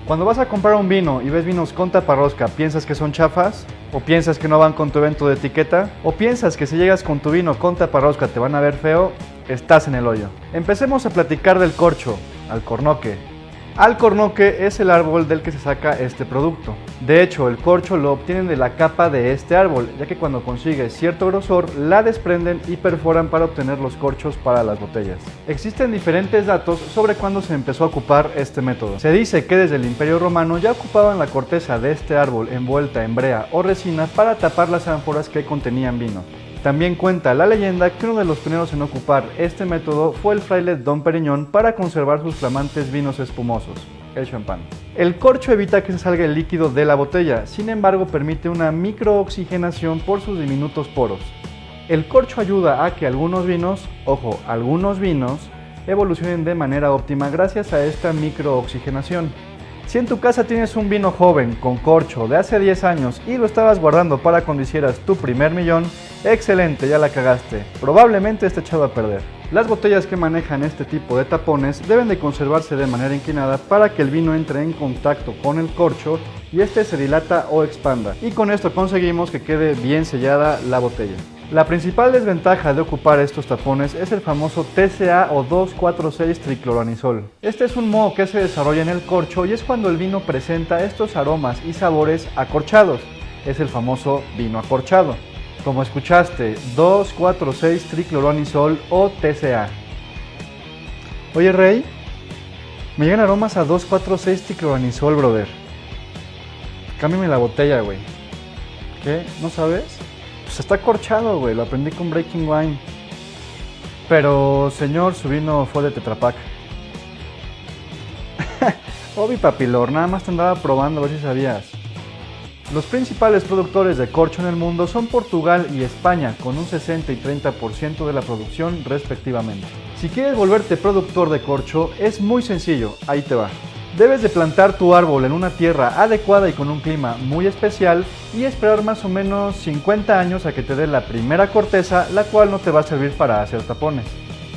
Cuando vas a comprar un vino y ves vinos con taparrosca, ¿piensas que son chafas? ¿O piensas que no van con tu evento de etiqueta? ¿O piensas que si llegas con tu vino con taparrosca te van a ver feo? Estás en el hoyo. Empecemos a platicar del corcho, alcornoque. Alcornoque es el árbol del que se saca este producto. De hecho, el corcho lo obtienen de la capa de este árbol, ya que cuando consigue cierto grosor, la desprenden y perforan para obtener los corchos para las botellas. Existen diferentes datos sobre cuándo se empezó a ocupar este método. Se dice que desde el Imperio Romano ya ocupaban la corteza de este árbol envuelta en brea o resina para tapar las ánforas que contenían vino. También cuenta la leyenda que uno de los primeros en ocupar este método fue el fraile Dom Periñón para conservar sus flamantes vinos espumosos, el champán. El corcho evita que se salga el líquido de la botella, sin embargo permite una microoxigenación por sus diminutos poros. El corcho ayuda a que algunos vinos, ojo, algunos vinos, evolucionen de manera óptima gracias a esta microoxigenación. Si en tu casa tienes un vino joven con corcho de hace 10 años y lo estabas guardando para cuando hicieras tu primer millón, excelente, ya la cagaste, probablemente esté echado a perder. Las botellas que manejan este tipo de tapones deben de conservarse de manera inclinada para que el vino entre en contacto con el corcho y este se dilata o expanda, y con esto conseguimos que quede bien sellada la botella. La principal desventaja de ocupar estos tapones es el famoso TCA o 2,4,6-tricloranisol. Este es un moho que se desarrolla en el corcho y es cuando el vino presenta estos aromas y sabores acorchados. Es el famoso vino acorchado. Como escuchaste, 2,4,6-tricloranisol o TCA. Oye, Rey, me llegan aromas a 2,4,6-tricloranisol, brother. Cámbiame la botella, güey. ¿Qué? ¿No sabes? Pues está corchado, güey, lo aprendí con Breaking Wine. Pero, señor, su vino fue de Tetra Pak. Obi papilor, nada más te andaba probando a ver si sabías. Los principales productores de corcho en el mundo son Portugal y España, con un 60 y 30% de la producción respectivamente. Si quieres volverte productor de corcho, es muy sencillo, ahí te va. Debes de plantar tu árbol en una tierra adecuada y con un clima muy especial y esperar más o menos 50 años a que te dé la primera corteza, la cual no te va a servir para hacer tapones.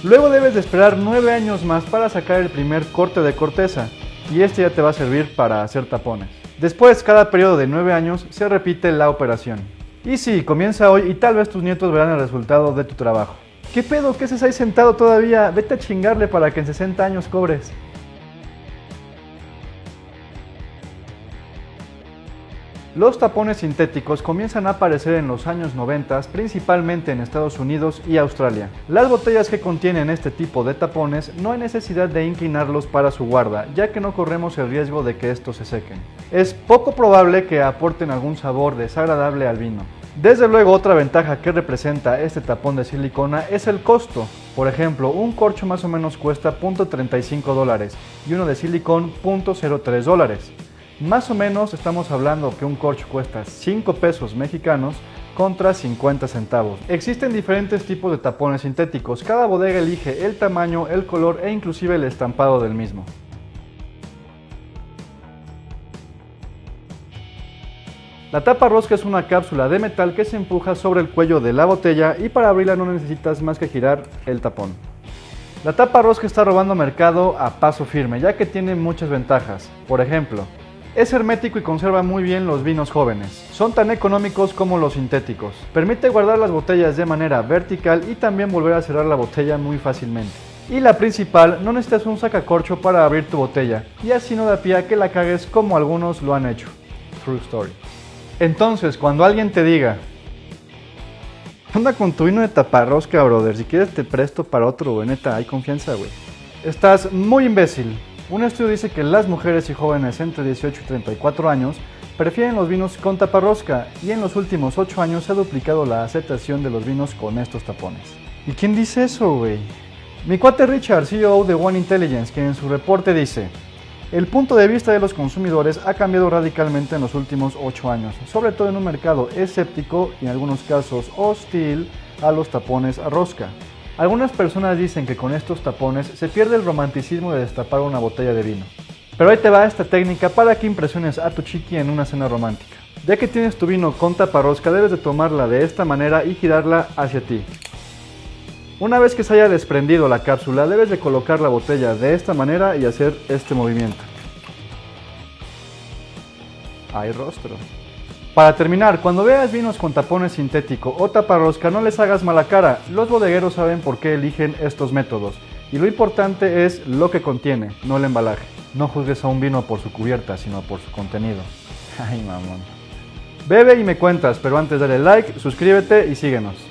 Luego debes de esperar 9 años más para sacar el primer corte de corteza y este ya te va a servir para hacer tapones. Después, cada periodo de 9 años se repite la operación. Y sí, comienza hoy y tal vez tus nietos verán el resultado de tu trabajo. ¿Qué pedo? ¿Qué haces ahí sentado todavía? Vete a chingarle para que en 60 años cobres. Los tapones sintéticos comienzan a aparecer en los años 90, principalmente en Estados Unidos y Australia. Las botellas que contienen este tipo de tapones no hay necesidad de inclinarlos para su guarda, ya que no corremos el riesgo de que estos se sequen. Es poco probable que aporten algún sabor desagradable al vino. Desde luego, otra ventaja que representa este tapón de silicona es el costo. Por ejemplo, un corcho más o menos cuesta $0.35 y uno de silicón $0.03. Más o menos estamos hablando que un corcho cuesta 5 pesos mexicanos contra 50 centavos. Existen diferentes tipos de tapones sintéticos, cada bodega elige el tamaño, el color e inclusive el estampado del mismo. La tapa rosca es una cápsula de metal que se empuja sobre el cuello de la botella y para abrirla no necesitas más que girar el tapón. La tapa rosca está robando mercado a paso firme, ya que tiene muchas ventajas. Por ejemplo, es hermético y conserva muy bien los vinos jóvenes. Son tan económicos como los sintéticos. Permite guardar las botellas de manera vertical y también volver a cerrar la botella muy fácilmente. Y la principal, no necesitas un sacacorcho para abrir tu botella, y así no da pie a que la cagues como algunos lo han hecho. True story. Entonces, cuando alguien te diga, anda con tu vino de taparrosca, brother, si quieres te presto para otro, güey, neta, hay confianza, güey. Estás muy imbécil. Un estudio dice que las mujeres y jóvenes entre 18 y 34 años prefieren los vinos con taparrosca y en los últimos 8 años se ha duplicado la aceptación de los vinos con estos tapones. ¿Y quién dice eso, güey? Mi cuate Richard, CEO de One Intelligence, quien en su reporte dice: el punto de vista de los consumidores ha cambiado radicalmente en los últimos 8 años, sobre todo en un mercado escéptico y en algunos casos hostil a los tapones a rosca. Algunas personas dicen que con estos tapones se pierde el romanticismo de destapar una botella de vino. Pero ahí te va esta técnica para que impresiones a tu chiqui en una cena romántica. Ya que tienes tu vino con taparrosca, debes de tomarla de esta manera y girarla hacia ti. Una vez que se haya desprendido la cápsula, debes de colocar la botella de esta manera y hacer este movimiento. hay rostro. Para terminar, cuando veas vinos con tapones sintético o taparrosca, no les hagas mala cara. Los bodegueros saben por qué eligen estos métodos. Y lo importante es lo que contiene, no el embalaje. No juzgues a un vino por su cubierta, sino por su contenido. Ay, mamón. Bebe y me cuentas, pero antes dale like, suscríbete y síguenos.